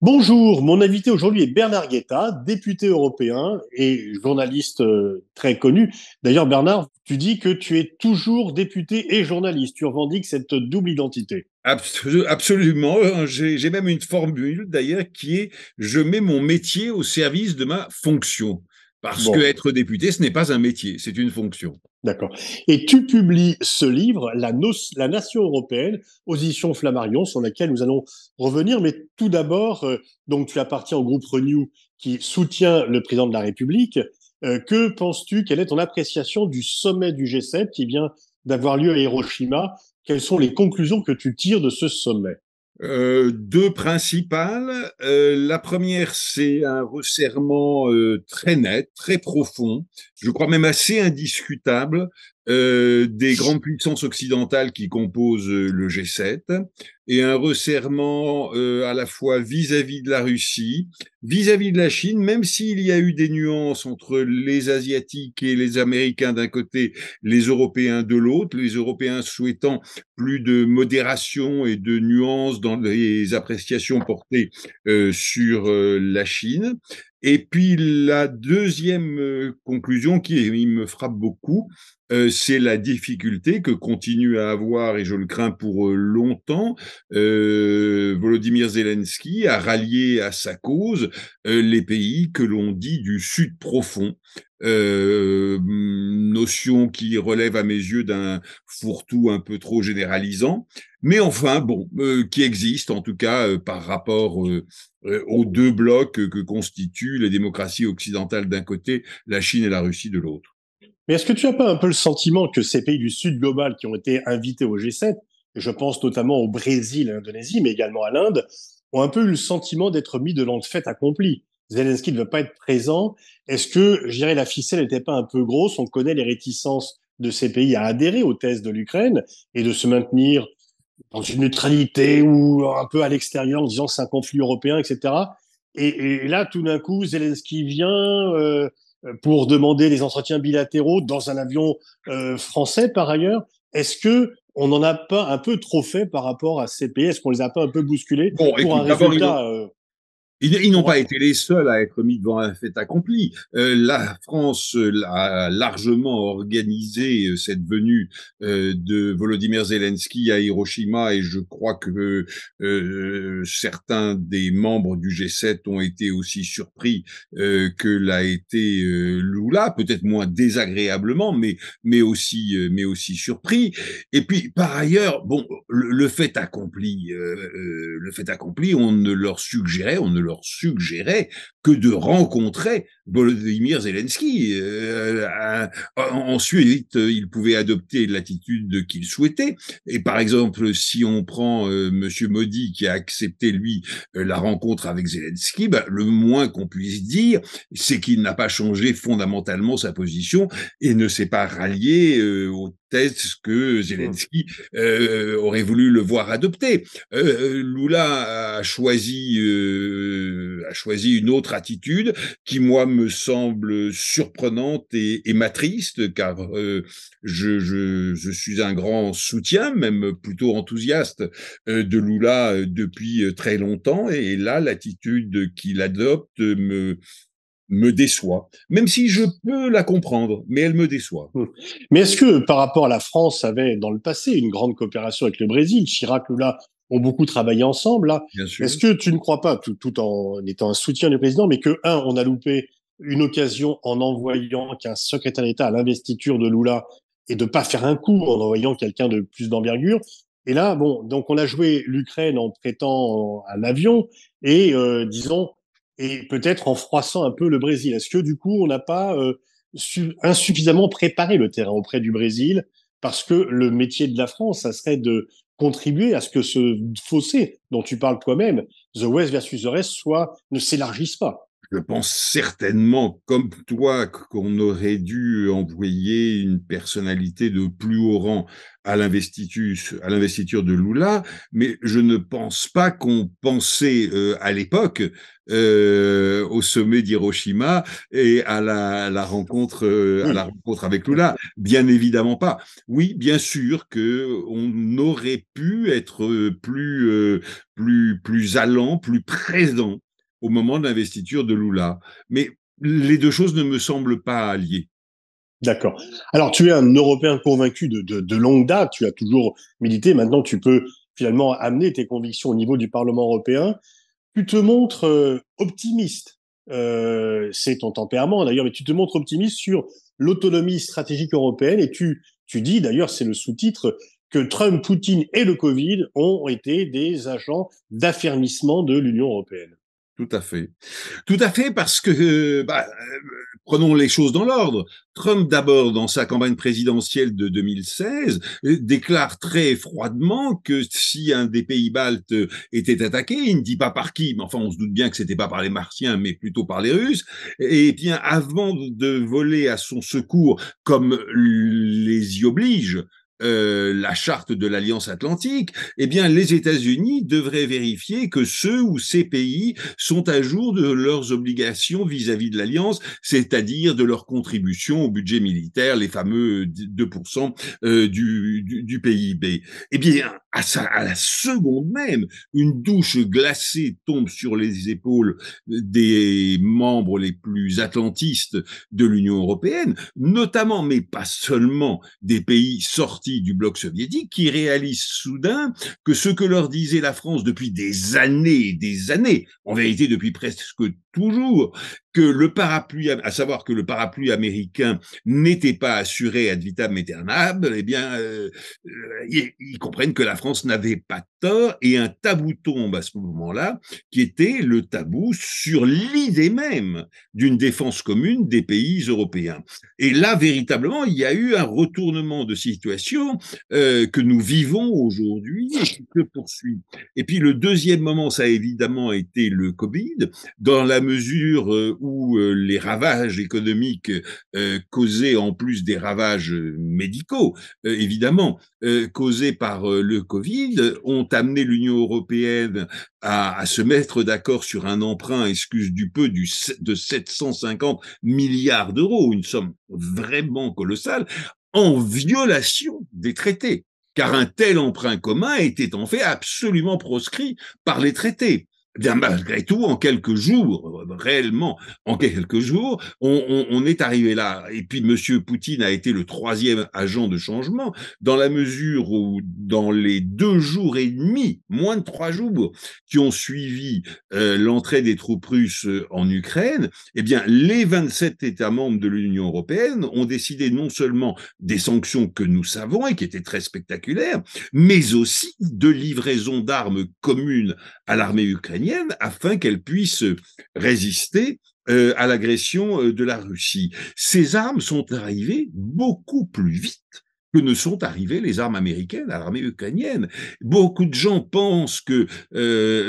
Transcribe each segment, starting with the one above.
Bonjour, mon invité aujourd'hui est Bernard Guetta, député européen et journaliste très connu. D'ailleurs, Bernard, tu dis que tu es toujours député et journaliste. Tu revendiques cette double identité. Absolument. J'ai même une formule d'ailleurs qui est: je mets mon métier au service de ma fonction. Parce que Bon, être député, ce n'est pas un métier, c'est une fonction. d'accord. Et tu publies ce livre, La Nation européenne, aux éditions Flammarion, sur laquelle nous allons revenir. Mais tout d'abord, donc tu appartiens au groupe Renew qui soutient le président de la République. Que penses-tu? Quelle est ton appréciation du sommet du G7 qui vient d'avoir lieu à Hiroshima? Quelles sont les conclusions que tu tires de ce sommet? Deux principales. La première, c'est un resserrement très net, très profond, je crois même assez indiscutable, des grandes puissances occidentales qui composent le G7, et un resserrement à la fois vis-à-vis de la Russie, vis-à-vis de la Chine, même s'il y a eu des nuances entre les Asiatiques et les Américains d'un côté, les Européens de l'autre, les Européens souhaitant plus de modération et de nuances dans les appréciations portées sur la Chine. Et puis la deuxième conclusion qui me frappe beaucoup, c'est la difficulté que continue à avoir, et je le crains pour longtemps, Volodymyr Zelensky à rallier à sa cause les pays que l'on dit du Sud profond, notion qui relève à mes yeux d'un fourre-tout un peu trop généralisant, mais enfin, bon, qui existe en tout cas par rapport aux deux blocs que constituent les démocraties occidentales d'un côté, la Chine et la Russie de l'autre. Mais est-ce que tu n'as pas un peu le sentiment que ces pays du Sud global qui ont été invités au G7, et je pense notamment au Brésil, à l'Indonésie, mais également à l'Inde, ont un peu eu le sentiment d'être mis devant le fait accompli? Zelensky ne veut pas être présent. Est-ce que, je dirais, la ficelle n'était pas un peu grosse? On connaît les réticences de ces pays à adhérer aux thèses de l'Ukraine et de se maintenir dans une neutralité ou un peu à l'extérieur en disant que c'est un conflit européen, etc. Et là, tout d'un coup, Zelensky vient pour demander des entretiens bilatéraux dans un avion français par ailleurs. Est-ce que on n'en a pas un peu trop fait par rapport à ces pays? Est-ce qu'on les a pas un peu bousculés Bon, pour un écoute, d'abord, résultat ils n'ont pas pour... été les seuls à être mis devant un fait accompli. La France a largement organisé cette venue de Volodymyr Zelensky à Hiroshima, et je crois que certains des membres du G7 ont été aussi surpris que l'a été Lula, peut-être moins désagréablement, mais aussi surpris. Et puis par ailleurs, bon, le fait accompli, on ne leur suggérait que de rencontrer Volodymyr Zelensky. Ensuite, il pouvait adopter l'attitude qu'il souhaitait. Et par exemple, si on prend Monsieur Modi qui a accepté lui la rencontre avec Zelensky, bah, le moins qu'on puisse dire, c'est qu'il n'a pas changé fondamentalement sa position et ne s'est pas rallié aux thèses que Zelensky aurait voulu le voir adopter. Lula a choisi une autre attitude qui, moi, me semble surprenante et m'attriste, car je suis un grand soutien, même plutôt enthousiaste, de Lula depuis très longtemps. Et là, l'attitude qu'il adopte me déçoit, même si je peux la comprendre, mais elle me déçoit. Mais est-ce que par rapport à la France avait dans le passé une grande coopération avec le Brésil? Chirac, Lula ont beaucoup travaillé ensemble là. Bien Est-ce sûr. que tu ne crois pas, tout en étant un soutien du président, mais que, un, on a loupé une occasion en envoyant qu'un secrétaire d'État à l'investiture de Lula et de pas faire un coup en envoyant quelqu'un de plus d'envergure. Et là, bon, donc on a joué l'Ukraine en prêtant un avion et, disons, et peut-être en froissant un peu le Brésil. Est-ce que du coup, on n'a pas insuffisamment préparé le terrain auprès du Brésil? Parce que le métier de la France, ça serait de contribuer à ce que ce fossé dont tu parles toi-même, the West versus the Rest, ne s'élargisse pas. Je pense certainement, comme toi, qu'on aurait dû envoyer une personnalité de plus haut rang à l'investiture de Lula, mais je ne pense pas qu'on pensait à l'époque au sommet d'Hiroshima et à la Oui, rencontre avec Lula. Bien évidemment pas. Oui, bien sûr que on aurait pu être plus allant, plus présent au moment de l'investiture de Lula. Mais les deux choses ne me semblent pas alliées. d'accord. Alors, tu es un Européen convaincu de longue date, tu as toujours milité, maintenant tu peux finalement amener tes convictions au niveau du Parlement européen. Tu te montres optimiste, c'est ton tempérament d'ailleurs, mais tu te montres optimiste sur l'autonomie stratégique européenne et tu dis d'ailleurs, c'est le sous-titre, que Trump, Poutine et le Covid ont été des agents d'affermissement de l'Union européenne. Tout à fait. Tout à fait, parce que, prenons les choses dans l'ordre. Trump, d'abord, dans sa campagne présidentielle de 2016, déclare très froidement que si un des pays baltes était attaqué, il ne dit pas par qui, mais enfin, on se doute bien que c'était pas par les Martiens, mais plutôt par les Russes, et bien, avant de voler à son secours, comme les y oblige, la charte de l'Alliance Atlantique, eh bien, les États-Unis devraient vérifier que ceux ou ces pays sont à jour de leurs obligations vis-à-vis de l'Alliance, c'est-à-dire de leur contribution au budget militaire, les fameux 2% du PIB. Eh bien, à la seconde même, une douche glacée tombe sur les épaules des membres les plus atlantistes de l'Union européenne, notamment, mais pas seulement, des pays sortis du bloc soviétique, qui réalisent soudain que ce que leur disait la France depuis des années et des années, en vérité depuis presque toujours, que le parapluie, à savoir que le parapluie américain n'était pas assuré ad vitam aeternam, eh bien, ils comprennent que la France n'avait pas tort, et un tabou tombe à ce moment-là, qui était le tabou sur l'idée même d'une défense commune des pays européens. Et là, véritablement, il y a eu un retournement de situation que nous vivons aujourd'hui et qui se poursuit. Et puis le deuxième moment, ça a évidemment été le Covid, dans la mesure où les ravages économiques causés, en plus des ravages médicaux, évidemment, causés par le Covid, ont amené l'Union européenne à se mettre d'accord sur un emprunt, excuse du peu, de 750 milliards d'euros, une somme vraiment colossale, en violation des traités, car un tel emprunt commun était en fait absolument proscrit par les traités. Bien, malgré tout, en quelques jours, réellement, en quelques jours, on est arrivé là. Et puis, Monsieur Poutine a été le troisième agent de changement, dans la mesure où, dans les 2 jours et demi, moins de 3 jours, qui ont suivi l'entrée des troupes russes en Ukraine, eh bien, les 27 États membres de l'Union européenne ont décidé non seulement des sanctions que nous savons et qui étaient très spectaculaires, mais aussi de livraison d'armes communes à l'armée ukrainienne afin qu'elle puisse résister à l'agression de la Russie. Ces armes sont arrivées beaucoup plus vite que ne sont arrivées les armes américaines à l'armée ukrainienne. Beaucoup de gens pensent que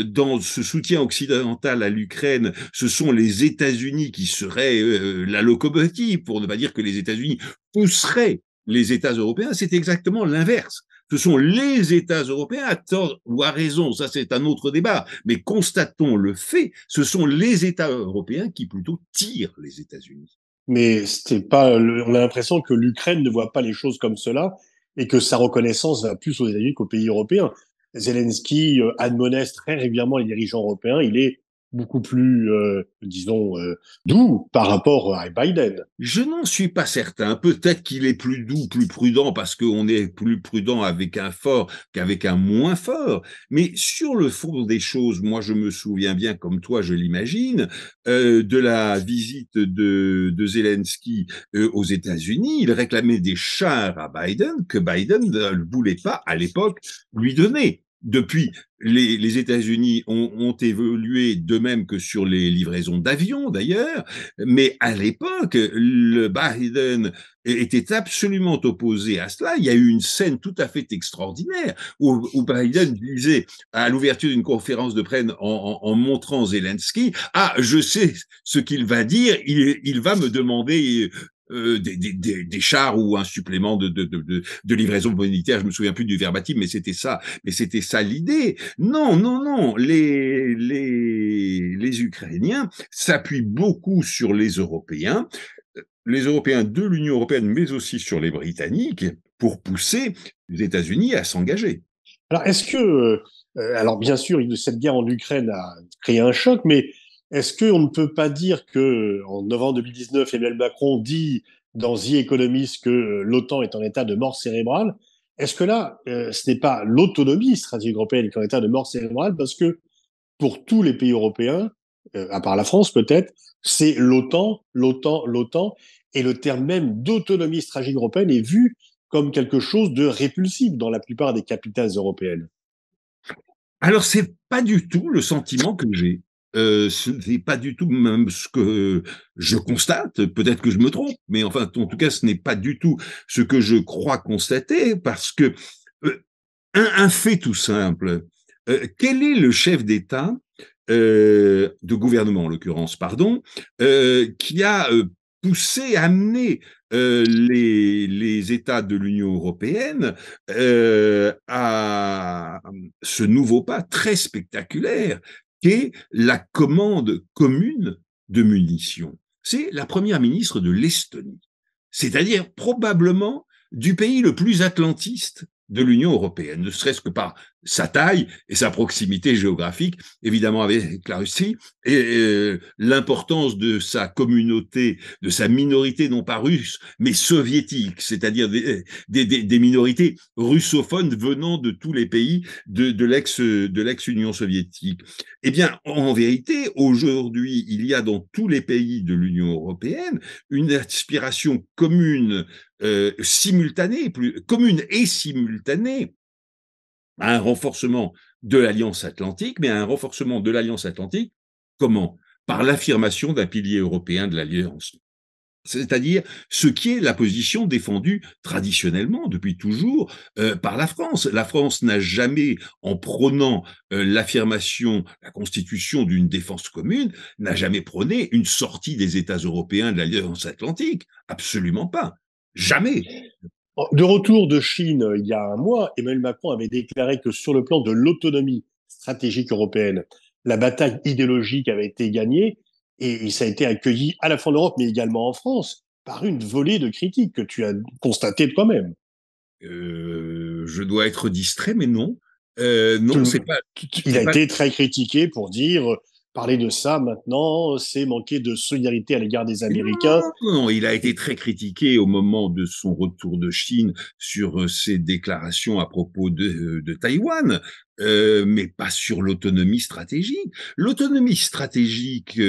dans ce soutien occidental à l'Ukraine, ce sont les États-Unis qui seraient la locomotive, pour ne pas dire que les États-Unis pousseraient les États européens. C'est exactement l'inverse. Ce sont les États européens, à tort ou à raison, ça c'est un autre débat, mais constatons le fait, ce sont les États européens qui plutôt tirent les États-Unis. Mais c'était pas, on a l'impression que l'Ukraine ne voit pas les choses comme cela et que sa reconnaissance va plus aux États-Unis qu'aux pays européens. Zelensky admoneste très régulièrement les dirigeants européens. Il est beaucoup plus, disons, doux par rapport à Biden. Je n'en suis pas certain. Peut-être qu'il est plus doux, plus prudent, parce qu'on est plus prudent avec un fort qu'avec un moins fort. Mais sur le fond des choses, moi, je me souviens bien, comme toi, je l'imagine, de la visite de Zelensky aux États-Unis. Il réclamait des chars à Biden que Biden ne voulait pas, à l'époque, lui donner. depuis, les États-Unis ont évolué de même que sur les livraisons d'avions, d'ailleurs, mais à l'époque, le Biden était absolument opposé à cela. Il y a eu une scène tout à fait extraordinaire où Biden disait à l'ouverture d'une conférence de presse en montrant Zelensky, ah, je sais ce qu'il va dire, il va me demander des chars ou un supplément de livraison humanitaire. Je me souviens plus du verbatim, mais c'était ça. Mais c'était ça l'idée. Non, non, non. Les Ukrainiens s'appuient beaucoup sur les Européens de l'Union européenne, mais aussi sur les Britanniques, pour pousser les États-Unis à s'engager. Alors, alors bien sûr, cette guerre en Ukraine a créé un choc, mais est-ce qu'on ne peut pas dire que en novembre 2019, Emmanuel Macron dit dans The Economist que l'OTAN est en état de mort cérébrale? Est-ce que là, ce n'est pas l'autonomie stratégique européenne qui est en état de mort cérébrale parce que pour tous les pays européens, à part la France peut-être, c'est l'OTAN, l'OTAN, l'OTAN, et le terme même d'autonomie stratégique européenne est vu comme quelque chose de répulsif dans la plupart des capitales européennes. Alors, c'est pas du tout le sentiment que j'ai. Ce n'est pas du tout même ce que je constate. Peut-être que je me trompe, mais enfin, en tout cas, ce n'est pas du tout ce que je crois constater, parce que un fait tout simple. Quel est le chef d'État, de gouvernement en l'occurrence, pardon, qui a poussé, amené les États de l'Union européenne à ce nouveau pas très spectaculaire qu'est la commande commune de munitions? C'est la première ministre de l'Estonie, c'est-à-dire probablement du pays le plus atlantiste de l'Union européenne, ne serait-ce que par sa taille et sa proximité géographique, évidemment avec la Russie, et l'importance de sa communauté, de sa minorité non pas russe, mais soviétique, c'est-à-dire des minorités russophones venant de tous les pays de l'ex-Union soviétique. Eh bien, en vérité, aujourd'hui, il y a dans tous les pays de l'Union européenne une aspiration commune, simultanée, commune et simultanée, à un renforcement de l'Alliance atlantique, mais à un renforcement de l'Alliance atlantique, comment? Par l'affirmation d'un pilier européen de l'Alliance. C'est-à-dire ce qui est la position défendue traditionnellement, depuis toujours, par la France. La France n'a jamais, en prônant l'affirmation, la constitution d'une défense commune, n'a jamais prôné une sortie des États européens de l'Alliance atlantique. Absolument pas. Jamais. De retour de Chine il y a un mois, Emmanuel Macron avait déclaré que sur le plan de l'autonomie stratégique européenne, la bataille idéologique avait été gagnée et ça a été accueilli à la fois en Europe mais également en France par une volée de critiques que tu as constatées toi-même. Je dois être distrait, mais non. Non, Il c'est a pas. été très critiqué pour dire parler de ça maintenant, c'est manquer de solidarité à l'égard des Non, Américains. non, il a été très critiqué au moment de son retour de Chine sur ses déclarations à propos de Taïwan, mais pas sur l'autonomie stratégique. L'autonomie stratégique,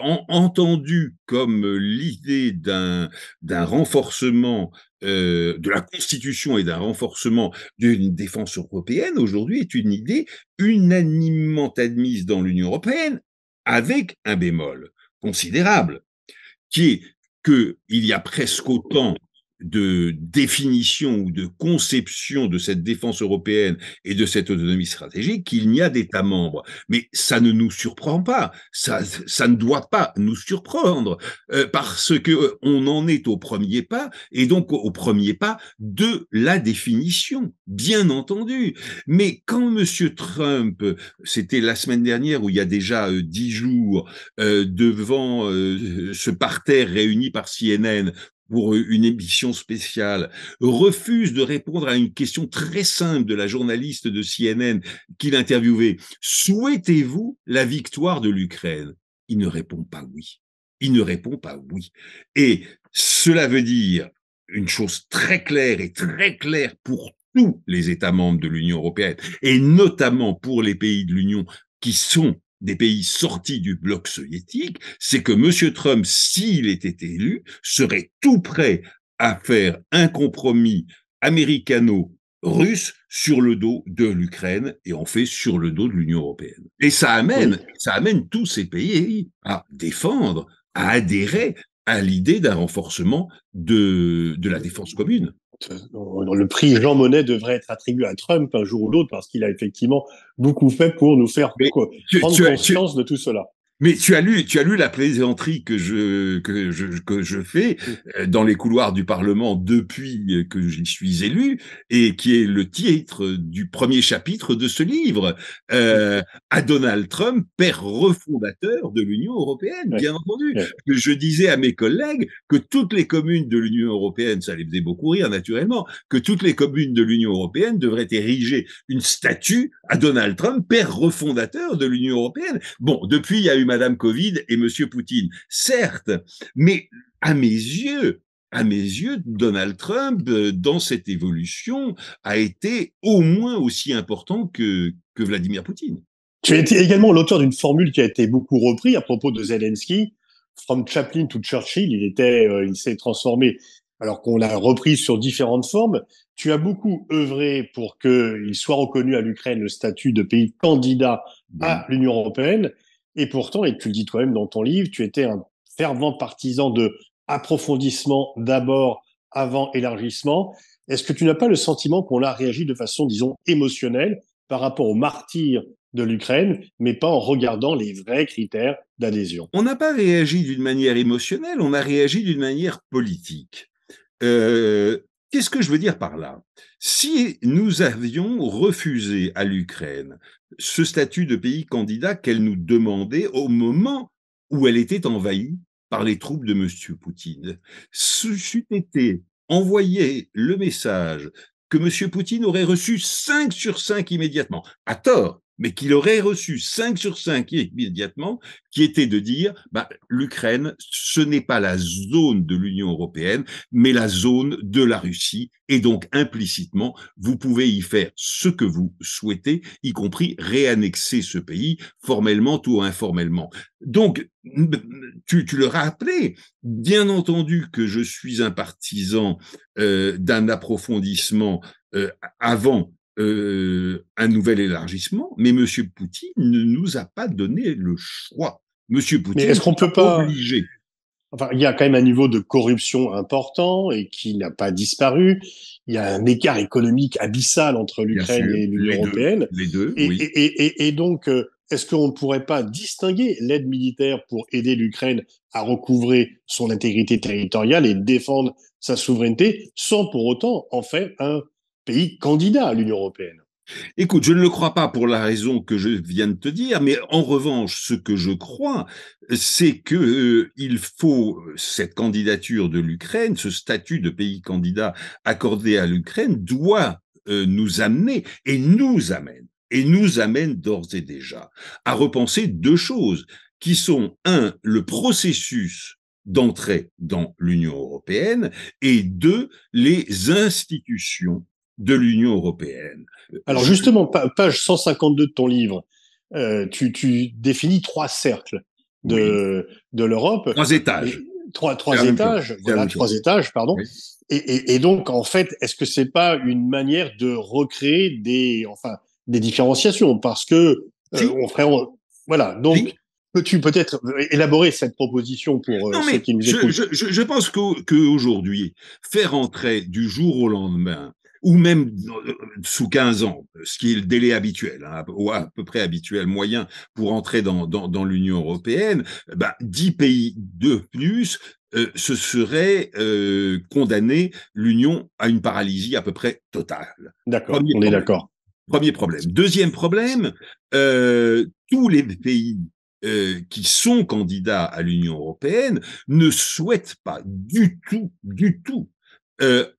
entendue comme l'idée d'un renforcement de la Constitution et d'un renforcement d'une défense européenne, aujourd'hui est une idée unanimement admise dans l'Union européenne, avec un bémol considérable qui est qu'il y a presque autant de définition ou de conception de cette défense européenne et de cette autonomie stratégique qu'il n'y a d'États membres. Mais ça ne nous surprend pas, ça ne doit pas nous surprendre, parce que on en est au premier pas, et donc au premier pas de la définition, bien entendu. Mais quand M. Trump, c'était la semaine dernière où il y a déjà 10 jours, devant ce parterre réuni par CNN pour une émission spéciale, refuse de répondre à une question très simple de la journaliste de CNN qui l'interviewait. Souhaitez-vous la victoire de l'Ukraine? Il ne répond pas oui. Il ne répond pas oui. Et cela veut dire une chose très claire et très claire pour tous les États membres de l'Union européenne, et notamment pour les pays de l'Union qui sont des pays sortis du bloc soviétique, c'est que M. Trump, s'il était élu, serait tout prêt à faire un compromis américano russe sur le dos de l'Ukraine et en fait sur le dos de l'Union européenne. Et Oui. ça amène tous ces pays à défendre, à adhérer à l'idée d'un renforcement de la défense commune. Le prix Jean Monnet devrait être attribué à Trump un jour ou l'autre parce qu'il a effectivement beaucoup fait pour nous faire Mais prendre conscience de tout cela. mais tu as lu la plaisanterie que je fais dans les couloirs du Parlement depuis que j'y suis élu et qui est le titre du premier chapitre de ce livre. À Donald Trump, père refondateur de l'Union européenne, Oui, bien entendu. oui, Je disais à mes collègues que toutes les communes de l'Union européenne, ça les faisait beaucoup rire naturellement, que toutes les communes de l'Union européenne devraient ériger une statue à Donald Trump, père refondateur de l'Union européenne. Bon, depuis, il y a eu Madame Covid et Monsieur Poutine, certes, mais à mes yeux, Donald Trump, dans cette évolution, a été au moins aussi important que Vladimir Poutine. tu as été également l'auteur d'une formule qui a été beaucoup reprise à propos de Zelensky, From Chaplin to Churchill. Il s'est transformé, alors qu'on l'a repris sur différentes formes. Tu as beaucoup œuvré pour qu'il soit reconnu à l'Ukraine le statut de pays candidat Oui. à l'Union européenne. Et pourtant, et tu le dis toi-même dans ton livre, tu étais un fervent partisan de approfondissement d'abord avant élargissement. Est-ce que tu n'as pas le sentiment qu'on a réagi de façon, disons, émotionnelle par rapport aux martyrs de l'Ukraine, mais pas en regardant les vrais critères d'adhésion? On n'a pas réagi d'une manière émotionnelle, on a réagi d'une manière politique. Qu'est-ce que je veux dire par là? Si nous avions refusé à l'Ukraine ce statut de pays candidat qu'elle nous demandait au moment où elle était envahie par les troupes de Monsieur Poutine, c'eût été envoyer le message que Monsieur Poutine aurait reçu 5 sur 5 immédiatement, à tort, mais qu'il aurait reçu 5 sur 5 immédiatement, qui était de dire bah, l'Ukraine, ce n'est pas la zone de l'Union européenne, mais la zone de la Russie. Et donc, implicitement, vous pouvez y faire ce que vous souhaitez, y compris réannexer ce pays, formellement ou informellement. Donc, tu le rappelais, bien entendu que je suis un partisan d'un approfondissement avant un nouvel élargissement, mais M. Poutine ne nous a pas donné le choix. M. Mais Poutine est-ce qu'on nous a peut pas... obligés. Enfin, il y a quand même un niveau de corruption important et qui n'a pas disparu. Il y a un écart économique abyssal entre Bien l'Ukraine sûr, et l'Union européenne. les deux, oui. Et donc, est-ce qu'on ne pourrait pas distinguer l'aide militaire pour aider l'Ukraine à recouvrer son intégrité territoriale et défendre sa souveraineté sans pour autant en faire un pays candidat à l'Union européenne? Écoute, je ne le crois pas pour la raison que je viens de te dire, mais en revanche, ce que je crois, c'est que il faut cette candidature de l'Ukraine, ce statut de pays candidat accordé à l'Ukraine doit nous amener et nous amène d'ores et déjà à repenser deux choses qui sont un, le processus d'entrée dans l'Union européenne et deux, les institutions de l'Union européenne. Alors justement, page 152 de ton livre, tu définis trois cercles Oui, de l'Europe, trois mais étages, c'est trois la même chose, étages, c'est la voilà, même chose. trois étages, pardon. Oui. Et donc, en fait, est-ce que c'est pas une manière de recréer enfin, des différenciations? Parce que Si, on ferait, voilà. Donc, si. peux-tu peut-être élaborer cette proposition pour Non, ceux mais qui nous écoutent? je pense qu'aujourd'hui, faire entrer du jour au lendemain, ou même sous 15 ans, ce qui est le délai habituel, hein, ou à peu près habituel, moyen pour entrer dans l'Union européenne, bah, 10 pays de plus, ce serait condamner l'Union à une paralysie à peu près totale. D'accord, Premier on est problème. d'accord. Premier problème. Deuxième problème, tous les pays qui sont candidats à l'Union européenne ne souhaitent pas du tout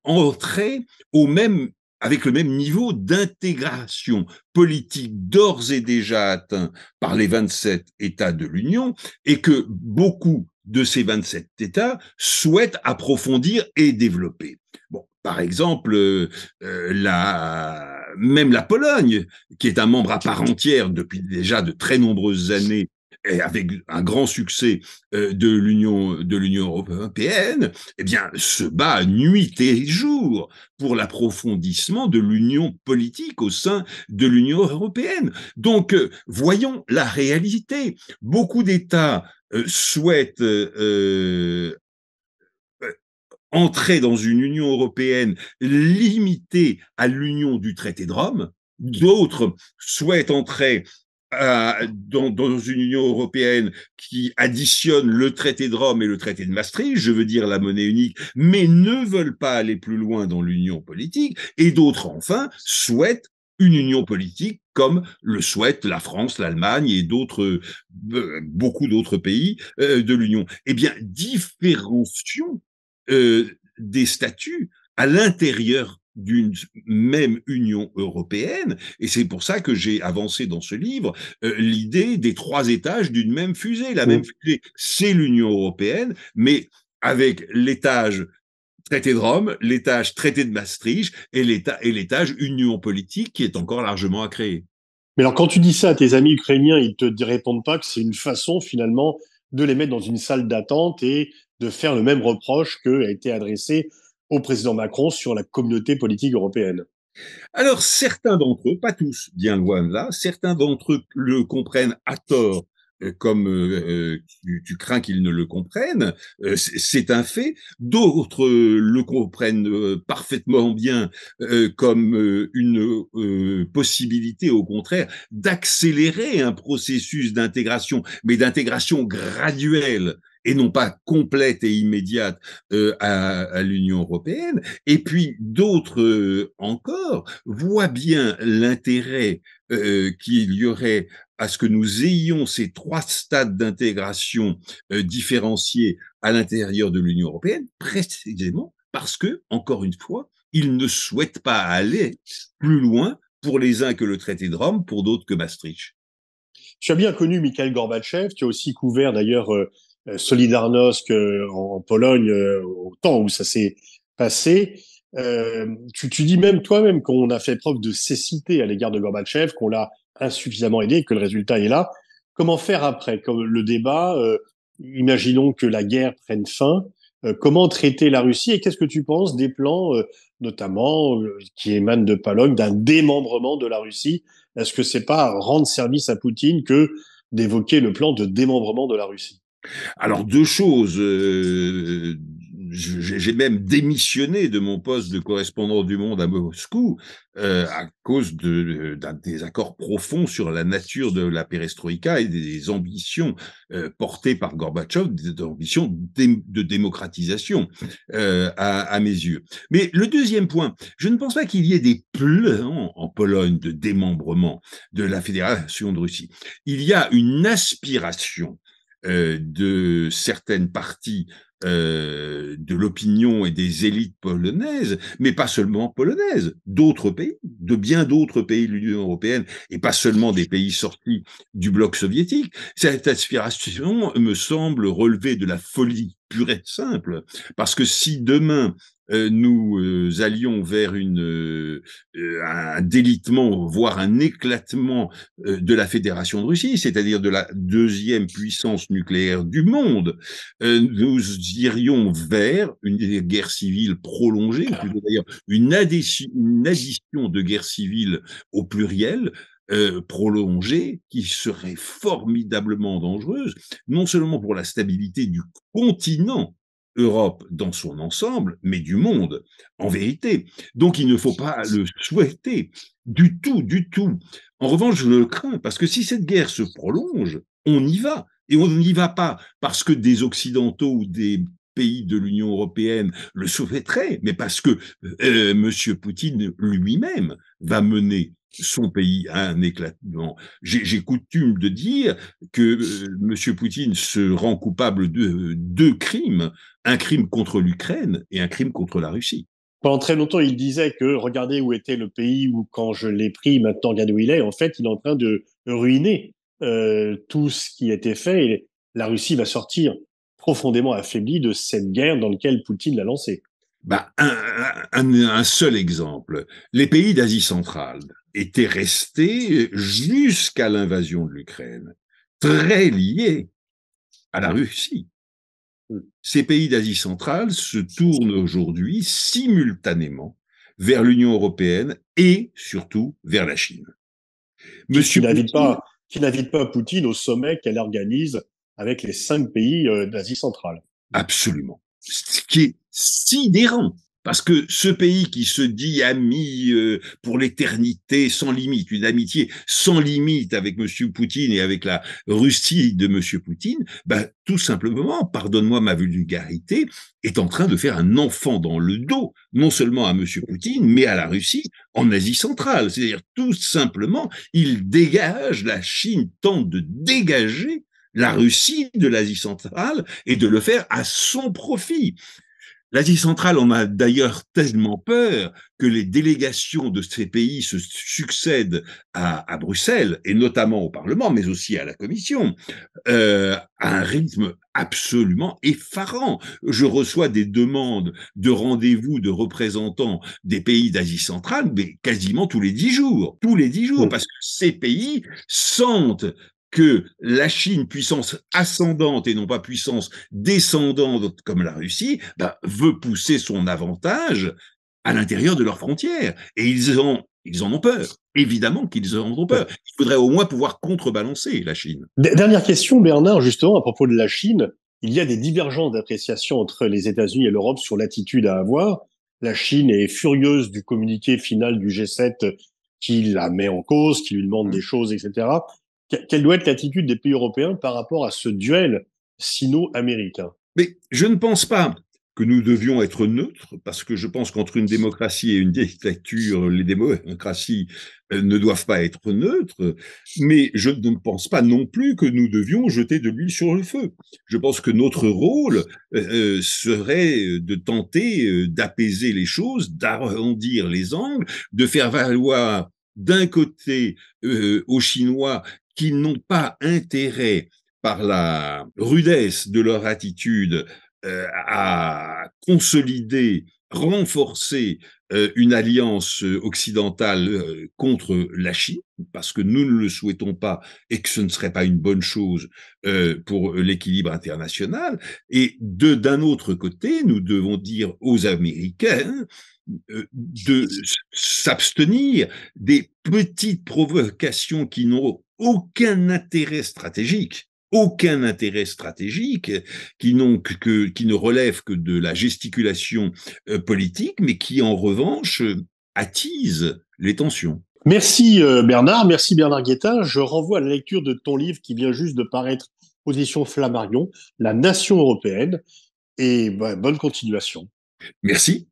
entrer au même avec le même niveau d'intégration politique d'ores et déjà atteint par les 27 États de l'Union et que beaucoup de ces 27 États souhaitent approfondir et développer. Bon, par exemple, même la Pologne, qui est un membre à part entière depuis déjà de très nombreuses années et avec un grand succès de l'Union européenne, eh bien, se bat nuit et jour pour l'approfondissement de l'union politique au sein de l'Union européenne. Donc, voyons la réalité. Beaucoup d'États souhaitent entrer dans une Union européenne limitée à l'union du traité de Rome. D'autres souhaitent entrer dans une Union européenne qui additionne le traité de Rome et le traité de Maastricht, je veux dire la monnaie unique, mais ne veulent pas aller plus loin dans l'union politique. Et d'autres, enfin, souhaitent une union politique comme le souhaitent la France, l'Allemagne et d'autres, beaucoup d'autres pays de l'Union. Eh bien, différencions des statuts à l'intérieur d'une même Union européenne, et c'est pour ça que j'ai avancé dans ce livre l'idée des 3 étages d'une même fusée. La même fusée, c'est l'Union européenne, mais avec l'étage traité de Rome, l'étage traité de Maastricht et l'étage union politique qui est encore largement à créer. Mais alors, quand tu dis ça à tes amis ukrainiens, ils te répondent pas que c'est une façon, finalement, de les mettre dans une salle d'attente et de faire le même reproche que a été adressé au président Macron sur la communauté politique européenne. Alors, certains d'entre eux, pas tous, bien loin de là, certains d'entre eux le comprennent à tort, comme tu crains qu'ils ne le comprennent, c'est un fait. D'autres le comprennent parfaitement bien comme une possibilité, au contraire, d'accélérer un processus d'intégration, mais d'intégration graduelle et non pas complète et immédiate à l'Union européenne. Et puis d'autres encore voient bien l'intérêt qu'il y aurait à ce que nous ayons ces 3 stades d'intégration différenciés à l'intérieur de l'Union européenne, précisément parce que, encore une fois, ils ne souhaitent pas aller plus loin pour les uns que le traité de Rome, pour d'autres que Maastricht. Tu as bien connu Mikhail Gorbatchev, tu as aussi couvert d'ailleurs Solidarnosc en Pologne au temps où ça s'est passé. Tu dis même toi-même qu'on a fait preuve de cécité à l'égard de Gorbatchev, qu'on l'a insuffisamment aidé, que le résultat est là. Comment faire après? Comme le débat, imaginons que la guerre prenne fin. Comment traiter la Russie et qu'est-ce que tu penses des plans, notamment qui émanent de Pologne, d'un démembrement de la Russie? Est-ce que c'est pas rendre service à Poutine que d'évoquer le plan de démembrement de la Russie? Alors, 2 choses. J'ai même démissionné de mon poste de correspondant du Monde à Moscou à cause d'un désaccord profond sur la nature de la perestroïka et des ambitions portées par Gorbatchev, des ambitions de démocratisation à mes yeux. Mais le deuxième point, je ne pense pas qu'il y ait des plans en Pologne de démembrement de la Fédération de Russie. Il y a une aspiration de certaines parties de l'opinion et des élites polonaises, mais pas seulement polonaises, d'autres pays, de bien d'autres pays de l'Union européenne, et pas seulement des pays sortis du bloc soviétique. Cette aspiration me semble relever de la folie pure et simple, parce que si demain nous allions vers un délitement, voire un éclatement de la Fédération de Russie, c'est-à-dire de la 2e puissance nucléaire du monde, nous irions vers une guerre civile prolongée, ou plutôt d'ailleurs une addition de guerres civiles au pluriel, prolongée, qui serait formidablement dangereuse, non seulement pour la stabilité du continent Europe dans son ensemble, mais du monde, en vérité. Donc il ne faut pas le souhaiter du tout, du tout. En revanche, je le crains, parce que si cette guerre se prolonge, on y va. Et on n'y va pas parce que des Occidentaux ou des pays de l'Union européenne le souhaiteraient, mais parce que M. Poutine lui-même va mener son pays à un éclatement. J'ai coutume de dire que M. Poutine se rend coupable de 2 crimes, un crime contre l'Ukraine et un crime contre la Russie. Pendant très longtemps, il disait que regardez où était le pays où quand je l'ai pris, maintenant regardez où il est. En fait, il est en train de ruiner tout ce qui a été fait et la Russie va sortir profondément affaiblie de cette guerre dans laquelle Poutine l'a lancée. Bah, un seul exemple. Les pays d'Asie centrale étaient restés jusqu'à l'invasion de l'Ukraine très liés à la Russie. Mm. Ces pays d'Asie centrale se tournent aujourd'hui simultanément vers l'Union européenne et surtout vers la Chine. Qui Monsieur Poutine, qui n'invite pas Poutine au sommet qu'elle organise avec les 5 pays d'Asie centrale. absolument. Ce qui est sidérant. Parce que ce pays qui se dit ami pour l'éternité sans limite, une amitié sans limite avec M. Poutine et avec la Russie de M. Poutine, ben, tout simplement, pardonne-moi ma vulgarité, est en train de faire un enfant dans le dos, non seulement à M. Poutine, mais à la Russie en Asie centrale. C'est-à-dire, tout simplement, il dégage, la Chine tente de dégager la Russie de l'Asie centrale et de le faire à son profit. L'Asie centrale en a d'ailleurs tellement peur que les délégations de ces pays se succèdent à Bruxelles, et notamment au Parlement, mais aussi à la Commission, à un rythme absolument effarant. Je reçois des demandes de rendez-vous de représentants des pays d'Asie centrale, mais quasiment tous les 10 jours, parce que ces pays sentent que la Chine, puissance ascendante et non pas puissance descendante comme la Russie, bah, veut pousser son avantage à l'intérieur de leurs frontières. Et ils en ont peur. Évidemment qu'ils en ont peur. Il faudrait au moins pouvoir contrebalancer la Chine. Dernière question, Bernard, justement, à propos de la Chine. Il y a des divergences d'appréciation entre les États-Unis et l'Europe sur l'attitude à avoir. La Chine est furieuse du communiqué final du G7 qui la met en cause, qui lui demande des choses, etc. Quelle doit être l'attitude des pays européens par rapport à ce duel sino-américain? Mais je ne pense pas que nous devions être neutres, parce que je pense qu'entre une démocratie et une dictature, les démocraties ne doivent pas être neutres, mais je ne pense pas non plus que nous devions jeter de l'huile sur le feu. Je pense que notre rôle serait de tenter d'apaiser les choses, d'arrondir les angles, de faire valoir d'un côté aux Chinois qui n'ont pas intérêt par la rudesse de leur attitude à consolider, renforcer une alliance occidentale contre la Chine, parce que nous ne le souhaitons pas et que ce ne serait pas une bonne chose pour l'équilibre international. Et d'un autre côté, nous devons dire aux Américains de s'abstenir des petites provocations qui n'ont aucun intérêt stratégique, qui ne relèvent que de la gesticulation politique, mais qui en revanche attisent les tensions. Merci Bernard, merci Bernard Guetta. Je renvoie à la lecture de ton livre qui vient juste de paraître, Position Flammarion, La Nation européenne, et bonne continuation. Merci.